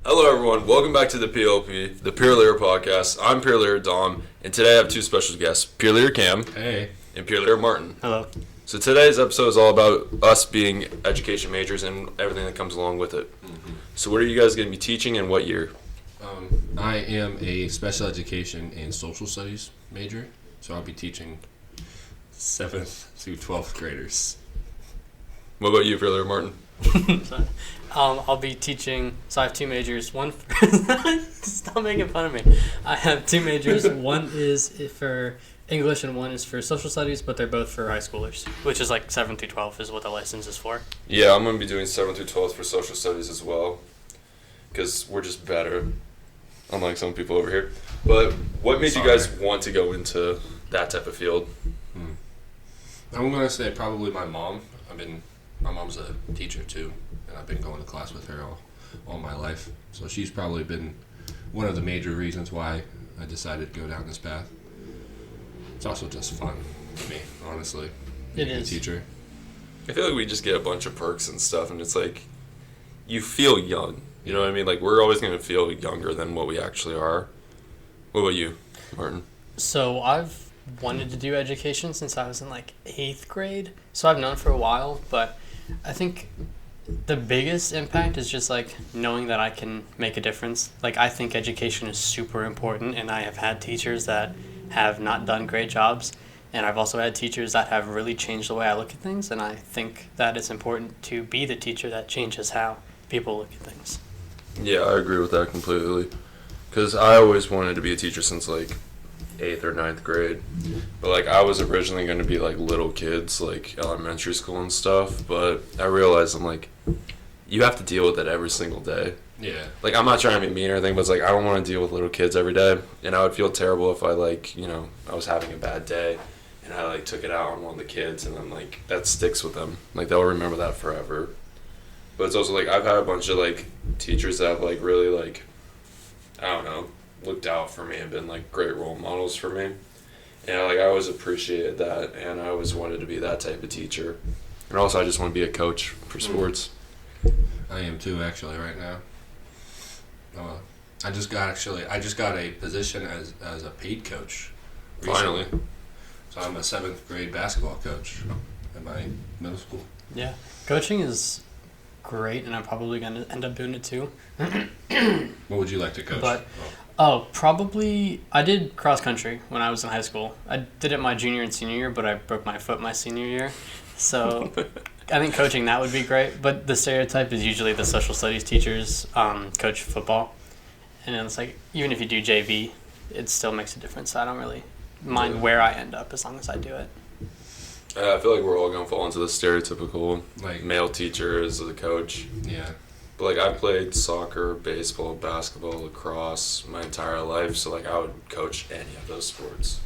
Hello, everyone. Welcome back to the PLP, the Peer Leader Podcast. I'm Peer Leader Dom, and today I have two special guests, Peer Leader Cam. Hey. And Peer Leader Martin. Hello. So today's episode is all about us being education majors and everything that comes along with it. Mm-hmm. So what are you guys going to be teaching and what year? I am a special education and social studies major, so I'll be teaching 7th through 12th graders. What about you, Peer Leader Martin? I'll be teaching, so I have two majors. One for, stop making fun of me. I have two majors. One is for English and one is for social studies, but they're both for high schoolers, which is like 7 through 12 is what the license is for. Yeah, I'm going to be doing 7 through 12 for social studies as well, because we're just better, unlike some people over here. But what made you guys want to go into that type of field? I'm going to say probably my mom. My mom's a teacher too, and I've been going to class with her all my life. So she's probably been one of the major reasons why I decided to go down this path. It's also just fun for me, honestly. It being is. a teacher. I feel like we just get a bunch of perks and stuff, and it's like, you feel young. You know what I mean? Like, we're always going to feel younger than what we actually are. What about you, Martin? So I've wanted to do education since I was in like 8th grade. So I've known for a while, but I think the biggest impact is just like knowing that I can make a difference. Like, I think education is super important, and I have had teachers that have not done great jobs, and I've also had teachers that have really changed the way I look at things, and I think that it's important to be the teacher that changes how people look at things. Yeah, I agree with that completely. Because I always wanted to be a teacher since like 8th or 9th grade. But like, I was originally going to be like little kids, like elementary school and stuff. But I realized, I'm like, you have to deal with it every single day. Yeah. Like, I'm not trying to be mean or anything, but it's like, I don't want to deal with little kids every day. And I would feel terrible if I like, I was having a bad day and I like took it out on one of the kids, and then like that sticks with them. Like, they'll remember that forever. But it's also like, I've had a bunch of like teachers that have like really like, I don't know, looked out for me and been like great role models for me. And I always appreciated that, and I always wanted to be that type of teacher. And also, I just want to be a coach for sports. I am too, actually, right now. I just got a position as a paid coach recently. Finally. So I'm a 7th grade basketball coach at my middle school. Yeah, coaching is great, and I'm probably going to end up doing it too. What would you like to coach? Probably, I did cross country when I was in high school. I did it my junior and senior year, but I broke my foot my senior year. So I think coaching that would be great. But the stereotype is usually the social studies teachers coach football. And it's like, even if you do JV, it still makes a difference. So I don't really mind where I end up as long as I do it. I feel like we're all going to fall into the stereotypical Like male teacher as a coach. Yeah. But like, I played soccer, baseball, basketball, lacrosse my entire life, so like I would coach any of those sports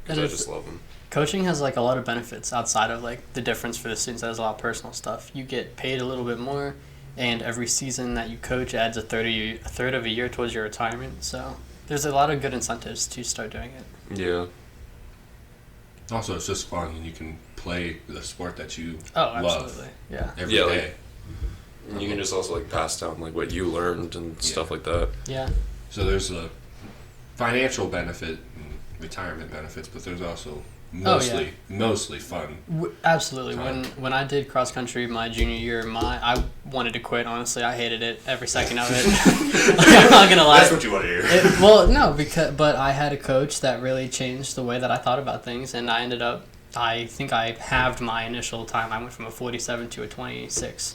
because I just love them. Coaching has like a lot of benefits outside of like the difference for the students. There's a lot of personal stuff. You get paid a little bit more, and every season that you coach adds a third of a year towards your retirement. So there's a lot of good incentives to start doing it. Yeah. Also, it's just fun, and you can play the sport that you Absolutely. Yeah. every day. And you can just also like pass down like what you learned and stuff like that. Yeah. So there's a financial benefit and retirement benefits, but there's also mostly fun. Absolutely. Time. When I did cross country my junior year, I wanted to quit. Honestly, I hated it every second of it. Like, I'm not gonna lie. That's what you want to hear. But I had a coach that really changed the way that I thought about things, and I think I halved my initial time. I went from a 47 to a 26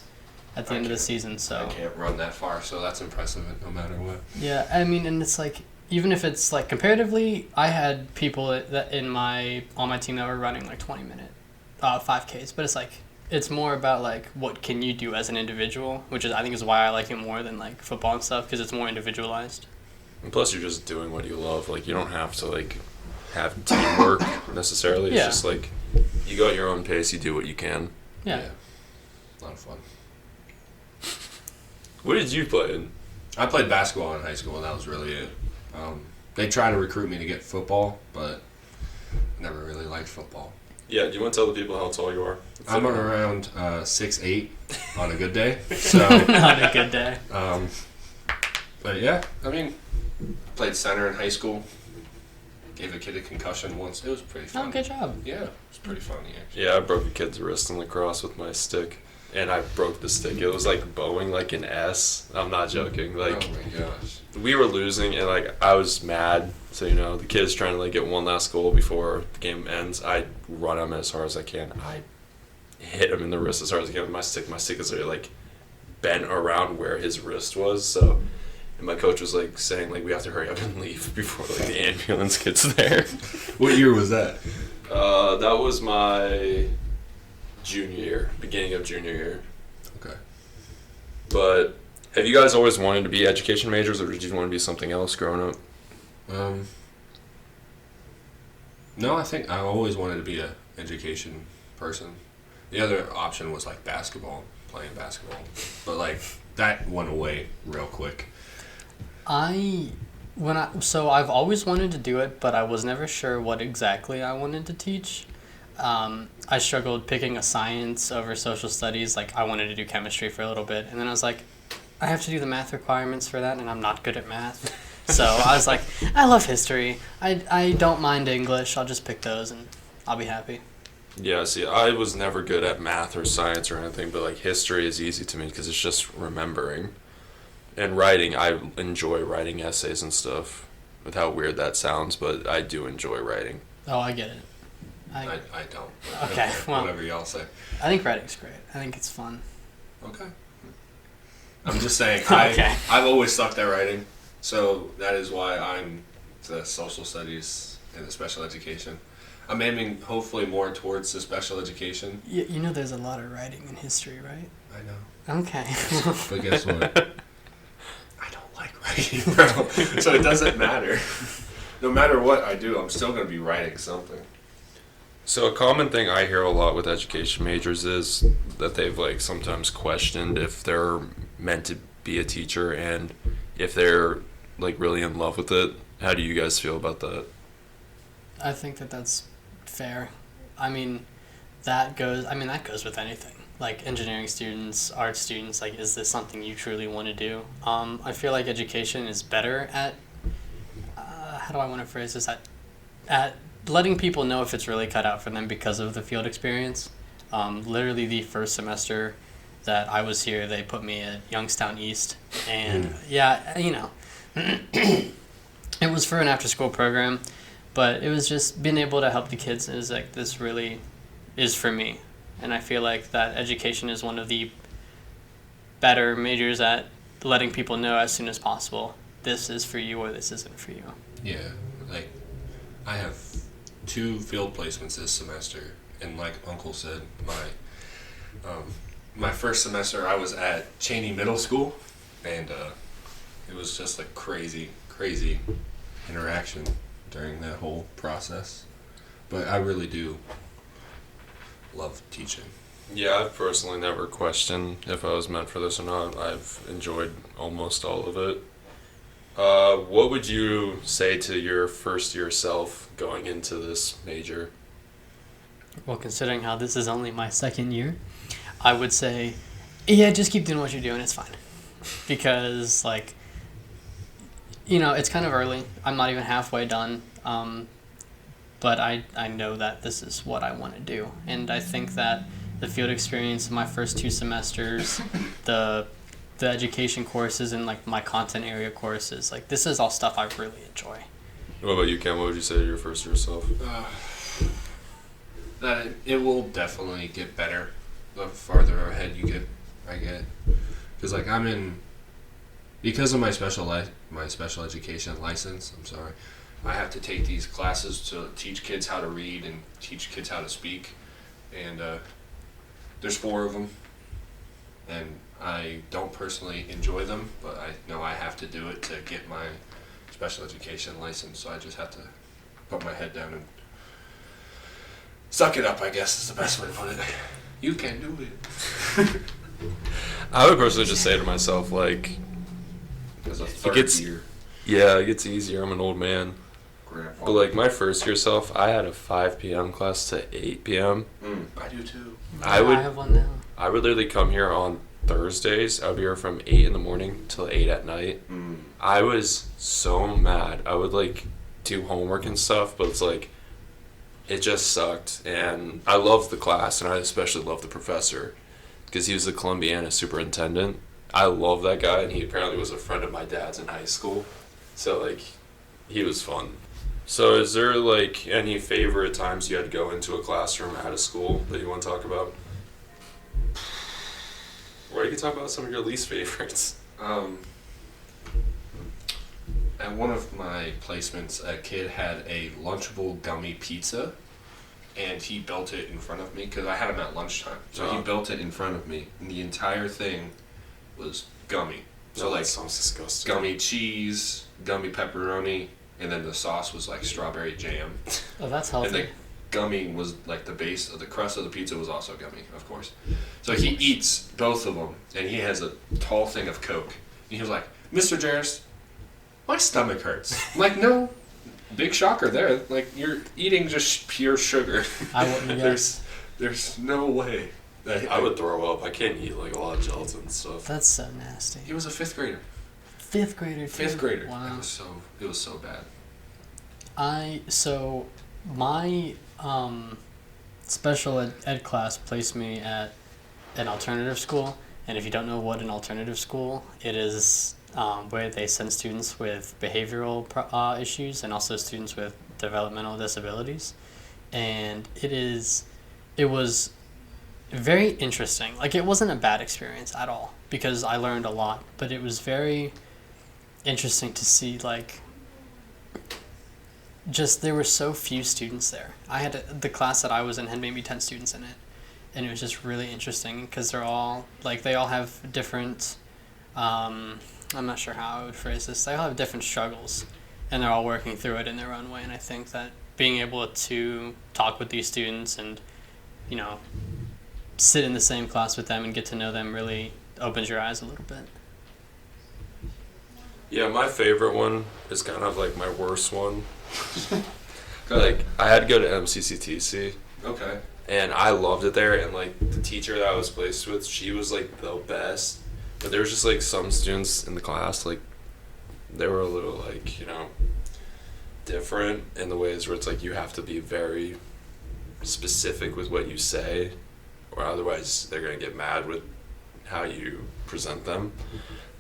at the end of the season. So I can't run that far, so that's impressive no matter what. Yeah, I mean, and it's like, even if it's like comparatively, I had people that on my team that were running like 20-minute 5Ks, but it's like, it's more about like what can you do as an individual, which is, I think, is why I like it more than like football and stuff, because it's more individualized. And plus, you're just doing what you love. Like, you don't have to like have teamwork necessarily. It's just like, you go at your own pace. You do what you can. Yeah. A lot of fun. What did you play in? I played basketball in high school, and that was really it. They tried to recruit me to get football, but never really liked football. Yeah, do you want to tell the people how tall you are? I'm around 6'8" on a good day. So On a good day. But yeah, I mean, played center in high school. Gave a kid a concussion once. It was pretty fun. Oh, good job. Yeah, it was pretty funny actually. Yeah, I broke a kid's wrist in lacrosse with my stick. And I broke the stick. It was like bowing like an S. I'm not joking. Like, oh my gosh. we were losing and like I was mad. So, you know, the kid's trying to like get one last goal before the game ends. I run him as hard as I can. I hit him in the wrist as hard as I can with my stick. My stick is literally like bent around where his wrist was. So, and my coach was like saying like we have to hurry up and leave before like the ambulance gets there. What year was that? That was my junior year, beginning of junior year. Okay. But have you guys always wanted to be education majors, or did you want to be something else growing up? No, I think I always wanted to be a education person. The other option was like basketball, playing basketball, but like that went away real quick. So I've always wanted to do it, but I was never sure what exactly I wanted to teach. I struggled picking a science over social studies. Like I wanted to do chemistry for a little bit, and then I was like, I have to do the math requirements for that, and I'm not good at math. So I was like, I love history. I don't mind English. I'll just pick those, and I'll be happy. Yeah, see, I was never good at math or science or anything, but like history is easy to me because it's just remembering. And writing, I enjoy writing essays and stuff. With how weird that sounds, but I do enjoy writing. Oh, I get it. I don't. Okay, well, whatever y'all say. I think writing's great. I think it's fun. Okay. I'm just saying, Okay. I've always sucked at writing, so that is why I'm the social studies and the special education. I'm aiming hopefully more towards the special education. You know there's a lot of writing in history, right? I know. Okay. But guess what? I don't like writing, bro. So it doesn't matter. No matter what I do, I'm still going to be writing something. So a common thing I hear a lot with education majors is that they've like sometimes questioned if they're meant to be a teacher and if they're like really in love with it. How do you guys feel about that? I think that's fair. I mean, that goes with anything. Like engineering students, art students, like is this something you truly want to do? I feel like education is better at how do I want to phrase this, at letting people know if it's really cut out for them because of the field experience. Literally the first semester that I was here, they put me at Youngstown East, and yeah, you know, it was for an after-school program, but it was just being able to help the kids is like, this really is for me. And I feel like that education is one of the better majors at letting people know as soon as possible, this is for you or this isn't for you. Yeah, like I have 2 field placements this semester, and like Uncle said, my first semester I was at Cheney Middle School, and it was just like crazy interaction during that whole process. But I really do love teaching. Yeah, I've personally never questioned if I was meant for this or not. I've enjoyed almost all of it. What would you say to your first year self going into this major? Well, considering how this is only my second year, I would say, yeah, just keep doing what you're doing. It's fine. Because, like, you know, it's kind of early. I'm not even halfway done. But I know that this is what I want to do. And I think that the field experience in my first 2 semesters, the education courses and like my content area courses, like this is all stuff I really enjoy. What about you, Ken? What would you say to your first year self? That it will definitely get better the farther ahead I get. Because like because of my special education license, I have to take these classes to teach kids how to read and teach kids how to speak, and there's 4 of them, and I don't personally enjoy them, but I know I have to do it to get my special education license, so I just have to put my head down and suck it up, I guess is the best way to put it. You can do it. I would personally just say to myself, like, As a third year. Yeah, it gets easier. I'm an old man. Grandpa. But like my first year self, I had a 5 p.m. class to 8 p.m. I do too. I have one now. I would literally come here on Thursdays, I would be here from 8 in the morning till 8 at night. I was so mad. I would like do homework and stuff, but it's like it just sucked. And I loved the class, and I especially loved the professor because he was the Columbiana superintendent. I love that guy, and he apparently was a friend of my dad's in high school. So like, he was fun. So is there like any favorite times you had to go into a classroom out of school that you want to talk about? Or you can talk about some of your least favorites. At one of my placements, a kid had a Lunchable gummy pizza, and he built it in front of me because I had him at lunchtime. So he built it in front of me, and the entire thing was gummy. So That sounds disgusting. gummy cheese, gummy pepperoni, and then the sauce was like strawberry jam. Oh, that's And healthy. the gummy was like the base of the crust of the pizza was also gummy, of course. So he eats both of them, and he has a tall thing of Coke. And he was like, "Mr. Jarris, my stomach hurts." I'm like, no, big shocker there. Like, you're eating just pure sugar. I wouldn't guess. There's no way. I would throw up. I can't eat like a lot of gelatin and stuff. That's so nasty. He was a fifth grader. Fifth grader. Too. Fifth grader. Wow. It was so bad. My special ed class placed me at an alternative school, and if you don't know what an alternative school, it is where they send students with behavioral issues and also students with developmental disabilities, and it was very interesting. Like, it wasn't a bad experience at all because I learned a lot, but it was very interesting to see, like, just there were so few students there. The class that I was in had maybe 10 students in it, and it was just really interesting because they all have different I'm not sure how I would phrase this. They all have different struggles, and they're all working through it in their own way. And I think that being able to talk with these students and, sit in the same class with them and get to know them really opens your eyes a little bit. Yeah, my favorite one is kind of like my worst one. Like, I had to go to MCCTC, Okay. and I loved it there. And like the teacher that I was placed with, she was like the best. But there was just like some students in the class, like they were a little like different in the ways where it's like you have to be very specific with what you say, or otherwise they're gonna get mad with how you present them.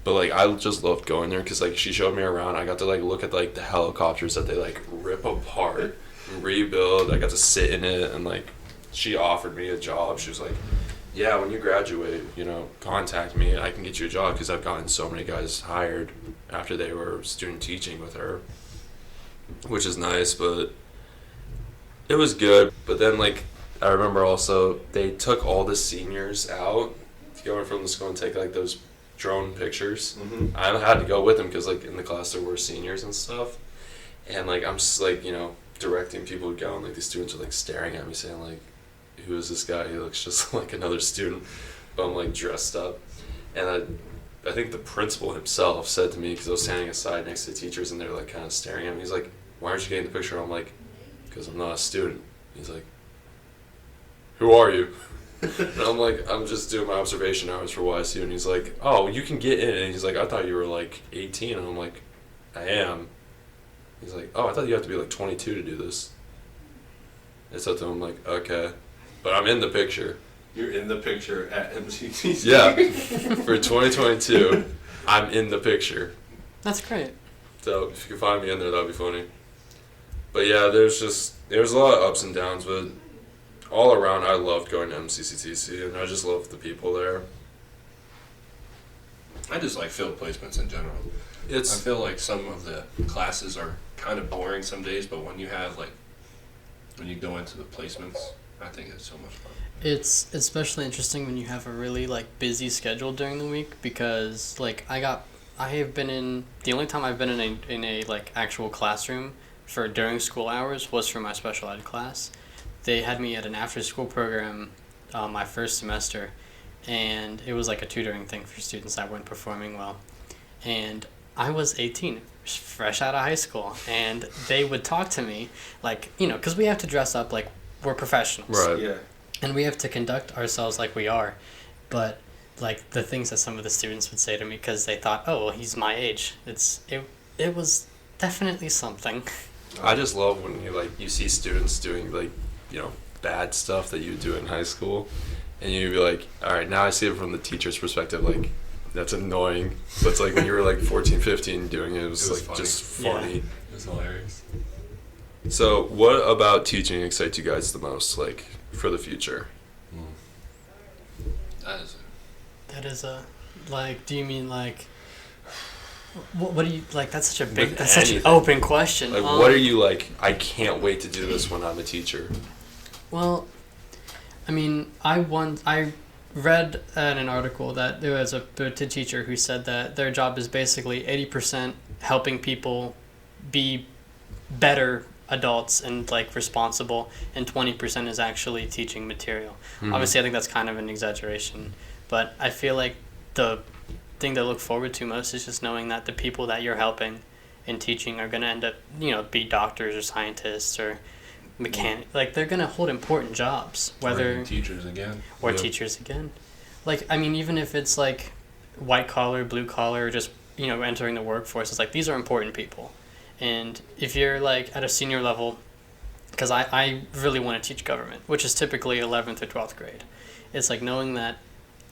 But like I just loved going there because like she showed me around. I got to like look at like the helicopters that they like rip apart and rebuild. I got to sit in it, and like she offered me a job. She was like, "Yeah, when you graduate, contact me. I can get you a job," because I've gotten so many guys hired after they were student teaching with her, which is nice. But it was good. But then like I remember also they took all the seniors out to go in from the school and take like those drone pictures. Mm-hmm. I had to go with them because like in the class there were seniors and stuff, and like I'm just like directing people to go, and like the students are like staring at me saying like, "Who is this guy? He looks just like another student," but I'm like dressed up. And I think the principal himself said to me, because I was standing aside next to the teachers and they're like kind of staring at me, he's like, "Why aren't you getting the picture?" And I'm like, "Because I'm not a student." He's like, "Who are you?" And I'm like, "I'm just doing my observation hours for YSU." And he's like, "Oh, you can get in." And he's like, "I thought you were like 18. And I'm like, "I am." He's like, "Oh, I thought you have to be like 22 to do this." I said to him, like, "Okay, but I'm in the picture." You're in the picture at MCTC. Yeah, for 2022, I'm in the picture. That's great. So if you can find me in there, that'd be funny. But yeah, there's a lot of ups and downs, but all around, I loved going to MCCTC, and I just loved the people there. I just like field placements in general. I feel like some of the classes are kind of boring some days, but when you go into the placements, I think it's so much fun. It's especially interesting when you have a really like busy schedule during the week because like the only time I've been in a like actual classroom for during school hours was for my special ed class. They had me at an after school program my first semester, and it was like a tutoring thing for students that weren't performing well. And I was 18, fresh out of high school, and they would talk to me like, because we have to dress up like we're professionals. Right. Yeah. And we have to conduct ourselves like we are. But like the things that some of the students would say to me because they thought, oh, well, he's my age. It was definitely something. I just love when you see students doing bad stuff that you do in high school, and you'd be like, all right, now I see it from the teacher's perspective, like that's annoying. But it's like when you were like 14, 15 doing it, it was like funny. just funny. Yeah. It was hilarious. So what about teaching excites you guys the most, like for the future? That is That is like, do you mean like, what do you, like, that's such a big, With that's such an anything. open question. Like what are you like, I can't wait to do this when I'm a teacher? Well, I mean, I read in an article that there was a teacher who said that their job is basically 80% helping people be better adults and like responsible, and 20% is actually teaching material. Mhm. Obviously, I think that's kind of an exaggeration, but I feel like the thing to look forward to most is just knowing that the people that you're helping and teaching are going to end up, be doctors or scientists or mechanic. Like, they're going to hold important jobs, whether Or teachers again. or Yeah. teachers again. Like, I mean, even if it's like white collar, blue collar, or just entering the workforce, it's like these are important people. And if you're like at a senior level, because I really want to teach government, which is typically 11th or 12th grade. It's like knowing that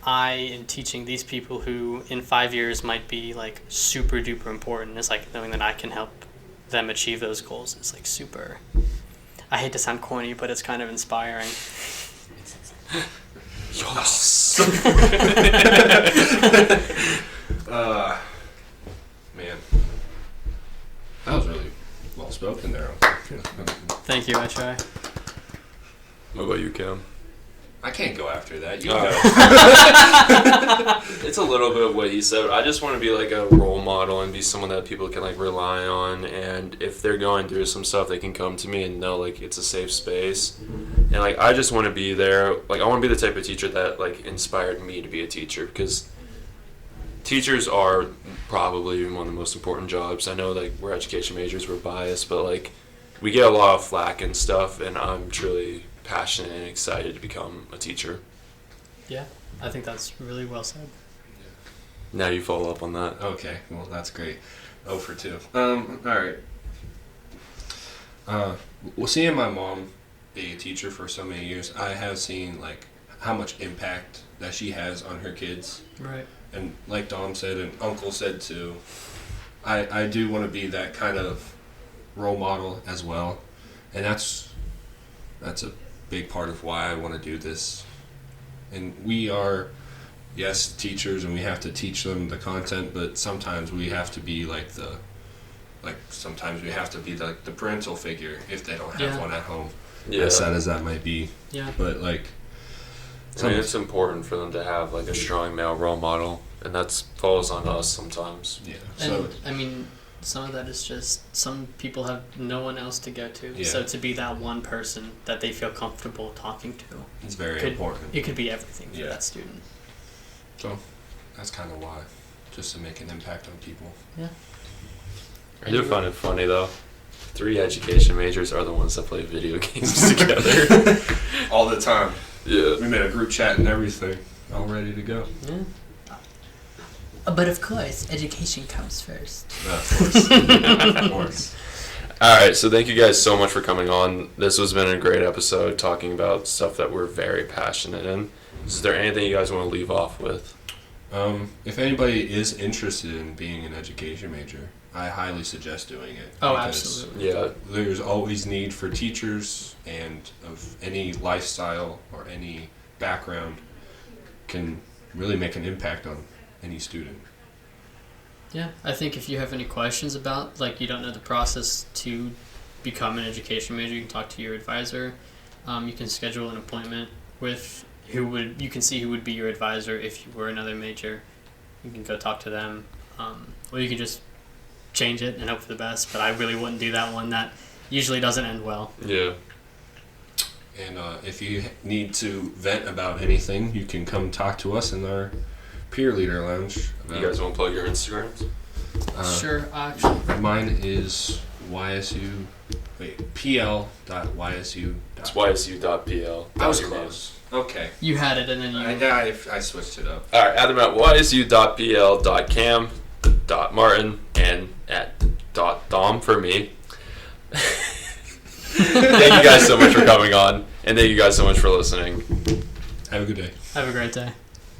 I am teaching these people who in 5 years might be like super duper important. It's like knowing that I can help them achieve those goals. It's like super, I hate to sound corny, but it's kind of inspiring. Yes. Man. That was really well spoken there. Thank you, I try. What about you, Cam? I can't go after that. You All go. It's a little bit of what he said. I just want to be like a role model and be someone that people can like rely on, and if they're going through some stuff, they can come to me and know like it's a safe space. And like I just want to be there. Like I want to be the type of teacher that like inspired me to be a teacher, because teachers are probably one of the most important jobs. I know like we're education majors, we're biased, but like we get a lot of flack and stuff, and I'm truly passionate and excited to become a teacher. Yeah, I think that's really well said. Now you follow up on that. Okay, well that's great. 0 for 2. All right. Well, seeing my mom being a teacher for so many years, I have seen like how much impact that she has on her kids. Right. And like Dom said, and Uncle said too, I do want to be that kind of role model as well, and that's a big part of why I want to do this. And we are, yes, teachers, and we have to teach them the content, but sometimes we have to be sometimes we have to be like the parental figure if they don't have Yeah. one at home. Yeah. As sad as that might be, Yeah. but like, I mean, it's important for them to have like a strong male role model, and that falls on us sometimes. yeah. And So I mean, some of that is just some people have no one else to go to. Yeah. So to be that one person that they feel comfortable talking to, it's very could- important. it could be everything for Yeah. that student. So that's kind of why, just to make an impact on people. I do find it funny though. 3 education majors are the ones that play video games together. All the time. Yeah. We made a group chat and everything, all ready to go. Yeah. But of course, education comes first. Of course. Of course. All right, so thank you guys so much for coming on. This has been a great episode talking about stuff that we're very passionate in. Is there anything you guys want to leave off with? If anybody is interested in being an education major, I highly suggest doing it. Oh, because absolutely. Yeah. There's always need for teachers, and of any lifestyle or any background can really make an impact on any student. Yeah, I think if you have any questions about, like, you don't know the process to become an education major, you can talk to your advisor. You can schedule an appointment with you can see who would be your advisor if you were another major. You can go talk to them. Or you can just change it and hope for the best, but I really wouldn't do that one. That usually doesn't end well. Yeah. And if you need to vent about anything, you can come talk to us in our peer leader lounge. You guys want to plug your Instagrams? Sure, actually. Mine is YSU. Wait, pl.ysu. It's ysu.pl. I was close. Okay. You had it and then you. I switched it up. All right, add them at ysu.pl.cam.martin and at .dom for me. Thank you guys so much for coming on, and thank you guys so much for listening. Have a good day. Have a great day.